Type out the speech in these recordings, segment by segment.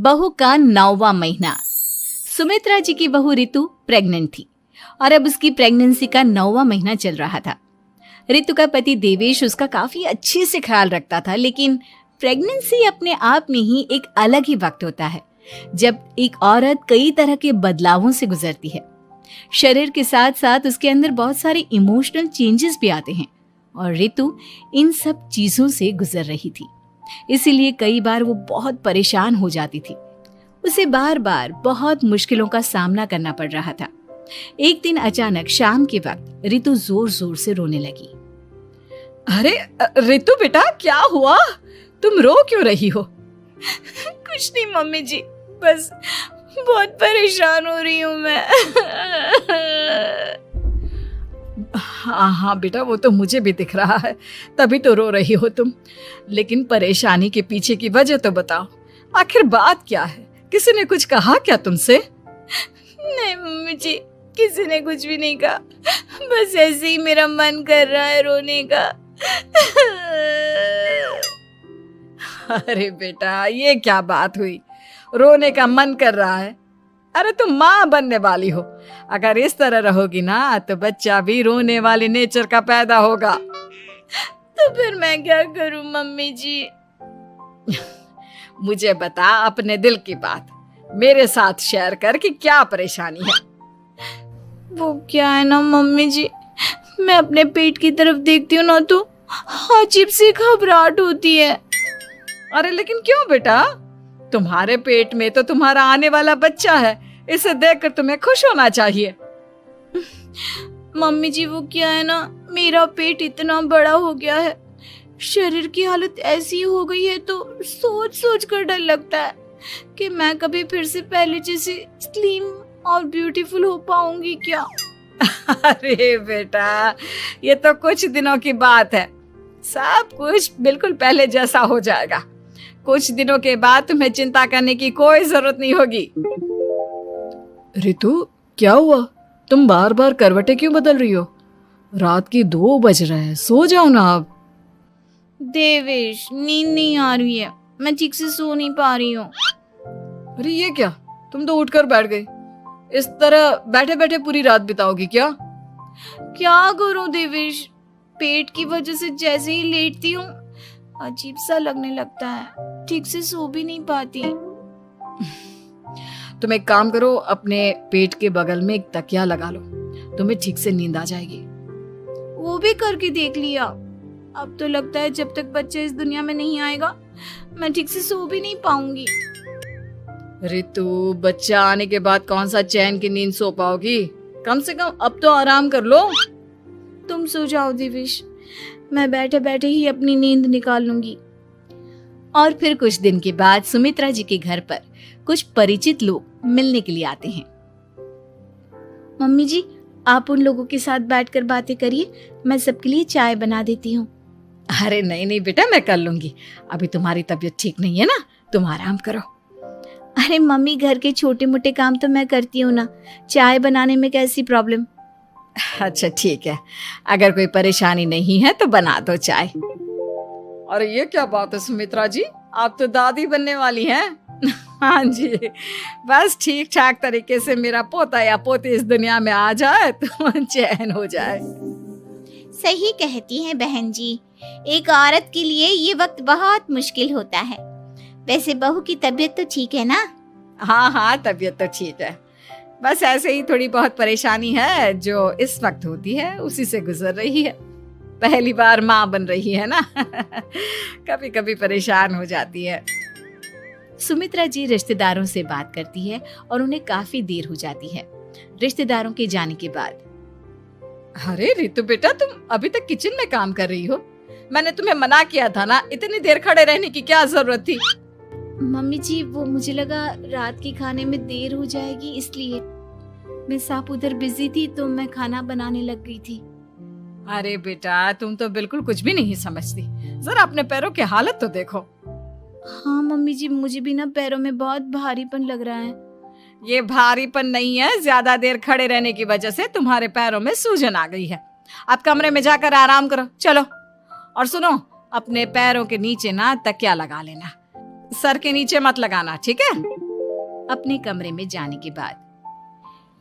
बहू का 9वां महीना। सुमित्रा जी की बहू रितु प्रेग्नेंट थी और अब उसकी प्रेगनेंसी का 9वां महीना चल रहा था। रितु का पति देवेश उसका काफी अच्छे से ख्याल रखता था, लेकिन प्रेगनेंसी अपने आप में ही एक अलग ही वक्त होता है जब एक औरत कई तरह के बदलावों से गुजरती है। शरीर के साथ साथ उसके अंदर बहुत सारे इमोशनल चेंजेस भी आते हैं और रितु इन सब चीजों से गुजर रही थी। इसीलिए कई बार वो बहुत परेशान हो जाती थी। उसे बार बार बहुत मुश्किलों का सामना करना पड़ रहा था। एक दिन अचानक शाम के वक्त रितु जोर जोर से रोने लगी। अरे रितु बेटा, क्या हुआ? तुम रो क्यों रही हो? कुछ नहीं मम्मी जी, बस बहुत परेशान हो रही हूँ मैं। हाँ बेटा, वो तो मुझे भी दिख रहा है, तभी तो रो रही हो तुम। लेकिन परेशानी के पीछे की वजह तो बताओ, आखिर बात क्या है? किसी ने कुछ कहा क्या तुमसे? नहीं मम्मी जी, किसी ने कुछ भी नहीं कहा, बस ऐसे ही मेरा मन कर रहा है रोने का। अरे बेटा, ये क्या बात हुई? रोने का मन कर रहा है? अरे तुम माँ बनने वाली हो, अगर इस तरह रहोगी ना तो बच्चा भी रोने वाले नेचर का पैदा होगा। तो फिर मैं क्या करूं मम्मी जी? मुझे बता अपने दिल की बात, मेरे साथ शेयर कर कि क्या परेशानी है। वो क्या है ना मम्मी जी, मैं अपने पेट की तरफ देखती हूँ ना तो अजीब सी घबराहट होती है। अरे लेकिन क्यों बेटा? तुम्हारे पेट में तो तुम्हारा आने वाला बच्चा है, इसे देखकर तुम्हें खुश होना चाहिए। मम्मी जी वो क्या है ना, मेरा पेट इतना बड़ा हो गया है, शरीर की हालत ऐसी हो गई है तो सोच सोच कर डर लगता है कि मैं कभी फिर से पहले जैसी स्लिम और ब्यूटीफुल हो पाऊंगी क्या। अरे बेटा, ये तो कुछ दिनों की बात है, सब कुछ बिल्कुल पहले जैसा हो जाएगा। कुछ दिनों के बाद तुम्हें चिंता करने की कोई जरूरत नहीं होगी। रितु, क्या हुआ? तुम बार बार करवटें क्यों बदल रही हो? रात के 2 बज रहे हैं, सो जाओ ना अब। देवेश, नींद नहीं आ रही है, मैं ठीक से सो नहीं पा रही हूँ। अरे ये क्या, तुम तो उठकर बैठ गई। इस तरह बैठे बैठे पूरी रात बिताओगी क्या? क्या करूं देवेश, पेट की वजह से जैसे ही लेटती हूँ अजीब सा लगने लगता है, ठीक से सो भी नहीं पाती। तुम एक काम करो, अपने पेट के बगल में एक तकिया लगा लो, तुम्हें ठीक से नींद आ जाएगी। वो भी करके देख लिया, अब तो लगता है जब तक बच्चा इस दुनिया में नहीं आएगा मैं ठीक से सो भी नहीं पाऊंगी। रितु, बच्चा आने के बाद कौन सा चैन की नींद सो पाओगी? कम से कम अब तो आराम कर लो। तुम सो जाओ देवेश, मैं बैठे बैठे ही अपनी नींद निकाल लूंगी। और फिर कुछ दिन के बाद सुमित्रा जी के घर पर कुछ परिचित लोग मिलने के लिए आते हैं। मम्मी जी, आप उन लोगों के साथ बैठकर बातें करिए, मैं सबके लिए चाय बना देती हूँ। अरे नहीं नहीं बेटा, मैं कर लूंगी, अभी तुम्हारी तबीयत ठीक नहीं है ना, तुम आराम करो। अरे मम्मी, घर के छोटे मोटे काम तो मैं करती हूँ ना, चाय बनाने में कैसी प्रॉब्लम? अच्छा ठीक है, अगर कोई परेशानी नहीं है तो बना दो चाय। अरे ये क्या बात है सुमित्रा जी, आप तो दादी बनने वाली हैं। हाँ जी, बस ठीक ठाक तरीके से मेरा पोता या पोती इस दुनिया में आ जाए तो चैन हो जाए। सही कहती हैं बहन जी, एक औरत के लिए ये वक्त बहुत मुश्किल होता है। वैसे बहू की तबीयत तो ठीक है ना? हाँ हाँ, तबीयत तो ठीक है, बस ऐसे ही थोड़ी बहुत परेशानी है जो इस वक्त होती है, उसी से गुजर रही है। पहली बार माँ बन रही है ना, कभी कभी परेशान हो जाती है। सुमित्रा जी रिश्तेदारों से बात करती है और उन्हें काफी देर हो जाती है। रिश्तेदारों के जाने के बाद, अरे रितु बेटा, तुम अभी तक किचन में काम कर रही हो? मैंने तुम्हें मना किया था ना, इतनी देर खड़े रहने की क्या जरूरत थी? मम्मी जी, वो मुझे लगा रात के खाने में देर हो जाएगी, इसलिए मैं साफ उधर बिजी थी तो मैं खाना बनाने लग गई थी। अरे बेटा, तुम तो बिल्कुल कुछ भी नहीं समझती, जरा अपने पैरों की हालत तो देखो। हाँ मम्मी जी, मुझे भी ना पैरों में बहुत भारीपन लग रहा है। ये भारीपन नहीं है, ज्यादा देर खड़े रहने की वजह से तुम्हारे पैरों में सूजन आ गई है। अब कमरे में जाकर आराम करो, चलो। और सुनो, अपने पैरों के नीचे ना तकिया लगा लेना, सर के नीचे मत लगाना, ठीक है? अपने कमरे में जाने के बाद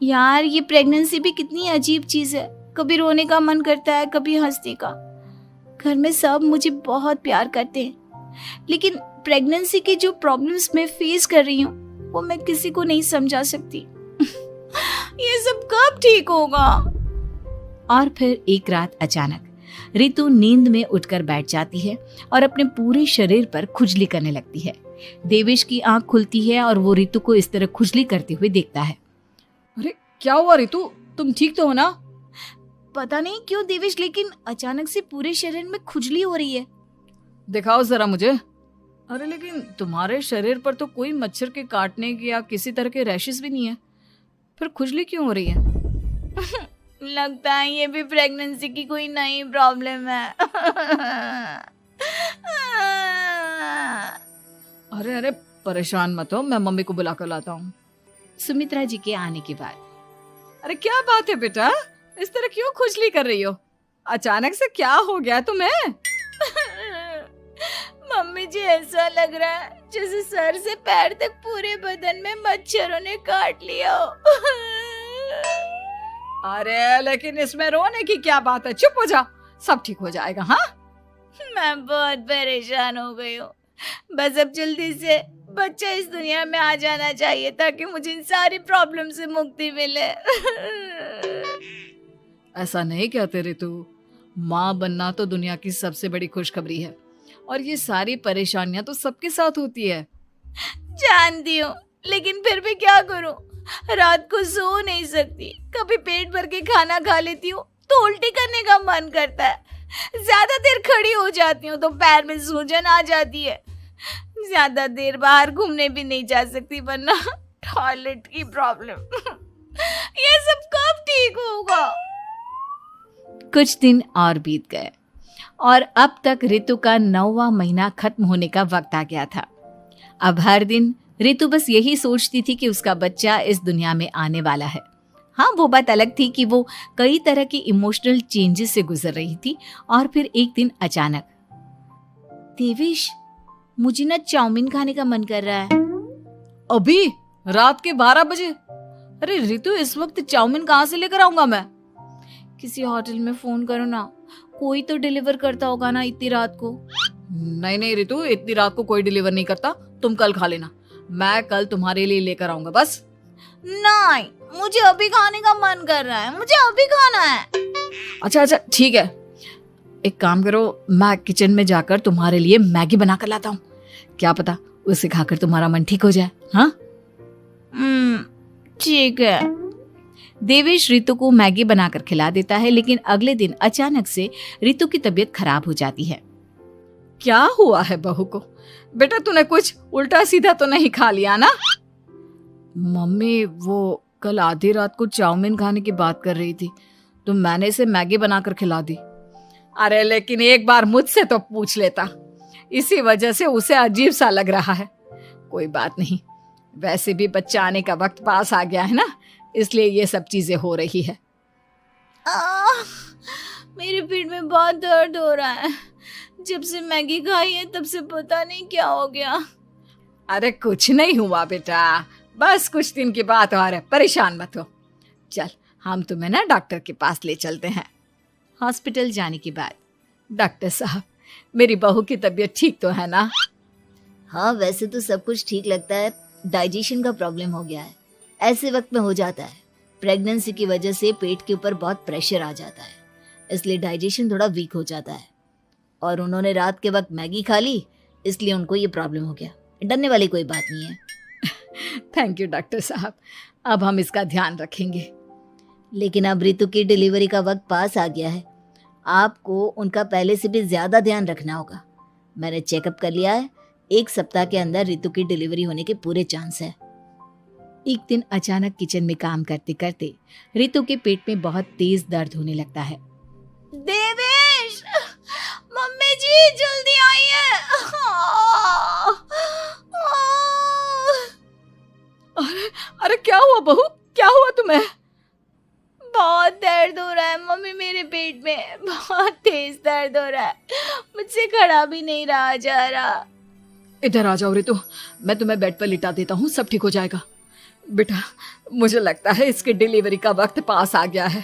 यार ये प्रेगनेंसी भी कितनी अजीब चीज है, कभी रोने का मन करता है, कभी हंसने का। घर में सब मुझे बहुत प्यार करते हैं, लेकिन प्रेगनेंसी की जो प्रॉब्लम्स मैं फेस कर रही हूँ वो मैं किसी को नहीं समझा सकती। ये सब कब ठीक होगा? और फिर एक रात अचानक रितु नींद में उठकर बैठ जाती है और अपने पूरे शरीर पर खुजली करने लगती है। देवेश की आंख खुलती है और वो रितु को इस तरह खुजली करते हुए देखता है। अरे क्या हुआ रितु, तुम ठीक तो हो ना? पता नहीं क्यों देवेश, लेकिन अचानक से पूरे शरीर में खुजली हो रही है। दिखाओ जरा मुझे। अरे लेकिन तुम्हारे शरीर पर तो कोई मच्छर के काटने की या किसी तरह के रैशेस भी नहीं है, फिर खुजली क्यों हो रही है? लगता है ये भी प्रेगनेंसी की कोई नई प्रॉब्लम है। अरे अरे परेशान मत हो, मैं मम्मी को बुला कर लाता हूँ। सुमित्रा जी के आने के बाद अरे क्या बात है बेटा, इस तरह क्यों खुजली कर रही हो? अचानक से क्या हो गया तुम्हें? मम्मी जी ऐसा लग रहा है जैसे सर से पैर तक पूरे बदन में मच्छरों ने काट लिया हो। अरे लेकिन इसमें रोने की क्या बात है, चुप हो जा, सब ठीक हो जाएगा। हाँ मैं बहुत परेशान हो गई हूँ, बस अब जल्दी से बच्चा इस दुनिया में आ जाना चाहिए ताकि मुझे इन सारी प्रॉब्लम से मुक्ति मिले। ऐसा नहीं कहते रितु, माँ बनना तो दुनिया की सबसे बड़ी खुशखबरी है और ये सारी परेशानियां तो सबके साथ होती है। जानती हूँ, लेकिन फिर भी क्या करूँ, रात को सो नहीं सकती, कभी पेट भर के खाना खा लेती हूँ तो उल्टी करने का मन करता है, ज्यादा देर खड़ी हो जाती हूँ तो पैर में सूजन आ जाती है, ज्यादा देर बाहर घूमने भी नहीं जा सकती वरना टॉयलेट की प्रॉब्लम। ये सब कब ठीक होगा? कुछ दिन और बीत गए और अब तक रितु का 9वां महीना खत्म होने का वक्त आ गया था। अब हर दिन रितु बस यही सोचती थी कि उसका बच्चा इस दुनिया में आने वाला है। हाँ, वो बात अलग थी कि वो कई तरह के इमोशनल चेंजेस से गुजर रही थी और फिर एक दिन अचानक, देवेश मुझे ना चाउमीन खाने का मन कर रहा है। अभी रात के 12 बजे? अरे रितु, इस वक्त चाउमीन कहाँ से लेकर आऊंगा मैं? किसी होटल में फोन करो ना, कोई तो डिलीवर करता होगा ना इतनी रात को। नहीं नहीं रितु, इतनी रात को कोई डिलीवर नहीं करता, तुम कल खा लेना, मैं कल तुम्हारे लिए लेकर आऊंगा बस। नहीं, मुझे अभी खाने का मन कर रहा है, मुझे अभी खाना है। अच्छा अच्छा ठीक है, एक काम करो, मैं किचन में जाकर तुम्हारे लिए मैगी बना कर लाता हूँ, क्या पता उसे खाकर तुम्हारा मन ठीक हो जाए। हाँ ठीक है। देवेश रितु को मैगी बनाकर खिला देता है, लेकिन अगले दिन अचानक से रितु की तबीयत खराब हो जाती है। क्या हुआ है बहू को? बेटा तूने कुछ उल्टा सीधा तो नहीं खा लिया ना? मम्मी वो कल आधी रात को चाउमीन खाने की बात कर रही थी तो मैंने इसे मैगी बनाकर खिला दी। अरे लेकिन एक बार मुझसे तो पूछ लेता, इसी वजह से उसे अजीब सा लग रहा है। कोई बात नहीं, वैसे भी बच्चा आने का वक्त पास आ गया है ना, इसलिए ये सब चीजें हो रही है। मेरे पेट में बहुत दर्द हो रहा है, जब से मैगी खाई है तब से पता नहीं क्या हो गया। अरे कुछ नहीं हुआ बेटा, बस कुछ दिन की बात और है, परेशान मत हो। चल हम तुम्हें ना डॉक्टर के पास ले चलते हैं। हॉस्पिटल जाने के बाद, डॉक्टर साहब मेरी बहू की तबीयत ठीक तो है ना? हाँ वैसे तो सब कुछ ठीक लगता है, डाइजेशन का प्रॉब्लम हो गया है, ऐसे वक्त में हो जाता है। प्रेगनेंसी की वजह से पेट के ऊपर बहुत प्रेशर आ जाता है, इसलिए डाइजेशन थोड़ा वीक हो जाता है। और उन्होंने रात के वक्त मैगी खा ली, इसलिए उनको ये प्रॉब्लम हो गया। डरने वाली कोई बात नहीं है। थैंक यू डॉक्टर साहब, अब हम इसका ध्यान रखेंगे। लेकिन अब रितु की डिलीवरी का वक्त पास आ गया है, आपको उनका पहले से भी ज़्यादा ध्यान रखना होगा। मैंने चेकअप कर लिया है, 1 सप्ताह के अंदर रितु की डिलीवरी होने के पूरे चांस है। एक दिन अचानक किचन में काम करते करते रितु के पेट में बहुत तेज दर्द होने लगता है। देवेश, मम्मी जी जल्दी आइए। अरे क्या हुआ बहू, क्या हुआ तुम्हें? बहुत दर्द हो रहा है मम्मी, मेरे पेट में बहुत तेज दर्द हो रहा है, मुझसे खड़ा भी नहीं रहा जा रहा। इधर आ जाओ रितु, मैं तुम्हें बेड पर लिटा देता हूँ, सब ठीक हो जाएगा। बेटा, मुझे लगता है इसकी डिलीवरी का वक्त पास आ गया है।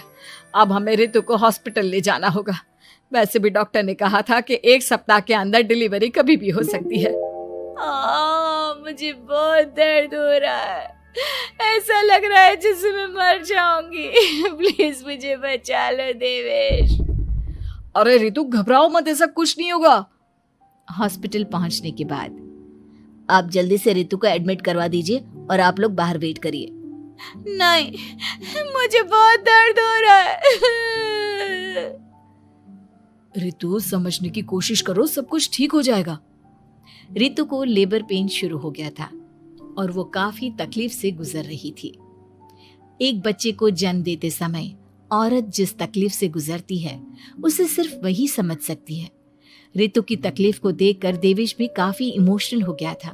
अब हमें रितु को हॉस्पिटल ले जाना होगा। वैसे भी डॉक्टर ने कहा था कि 1 सप्ताह के अंदर डिलीवरी कभी भी हो सकती है। मुझे बहुत दर्द हो रहा है, ऐसा लग रहा है जैसे मैं मर जाऊंगी। प्लीज मुझे बचा लो देवेश। अरे रितु, घबराओ मत, ऐसा कुछ नहीं होगा। हॉस्पिटल पहुंचने के बाद आप जल्दी से रितु को एडमिट करवा दीजिए और आप लोग बाहर वेट करिए। नहीं, मुझे बहुत दर्द हो रहा है। रितु, समझने की कोशिश करो, सब कुछ ठीक हो जाएगा। रितु को लेबर पेन शुरू हो गया था और वो काफी तकलीफ से गुजर रही थी। एक बच्चे को जन्म देते समय औरत जिस तकलीफ से गुजरती है उसे सिर्फ वही समझ सकती है। रितु की तकलीफ को देखकर देवेश भी काफी इमोशनल हो गया था।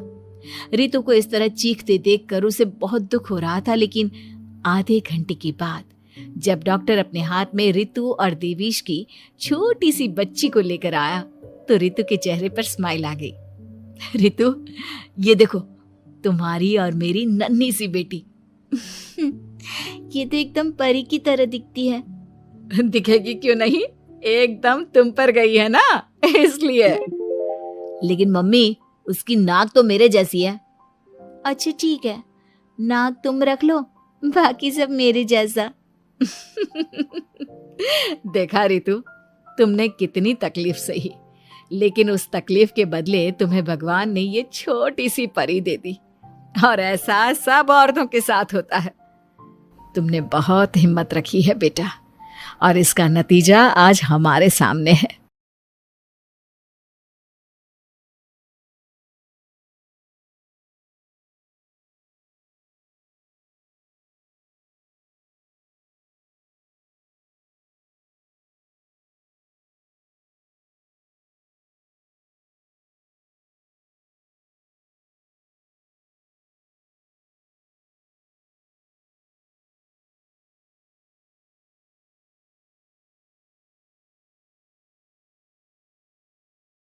रितु को इस तरह चीखते देखकर उसे बहुत दुख हो रहा था, लेकिन आधे घंटे के बाद जब डॉक्टर अपने हाथ में रितु और देवेश की छोटी सी बच्ची को लेकर आया तो रितु के चेहरे पर स्माइल आ गई। रितु, ये देखो, तुम्हारी और मेरी नन्ही सी बेटी। ये तो एकदम परी की तरह दिखती है। दिखेगी क्यों नहीं, एकदम तुम पर गई है ना, इसलिए। लेकिन मम्मी, उसकी नाक तो मेरे जैसी है। अच्छा ठीक है, नाक तुम रख लो, बाकी सब मेरे जैसा। देखा रितु, तुमने कितनी तकलीफ सही, लेकिन उस तकलीफ के बदले तुम्हें भगवान ने ये छोटी सी परी दे दी। और ऐसा सब औरतों के साथ होता है। तुमने बहुत हिम्मत रखी है बेटा, और इसका नतीजा आज हमारे सामने है।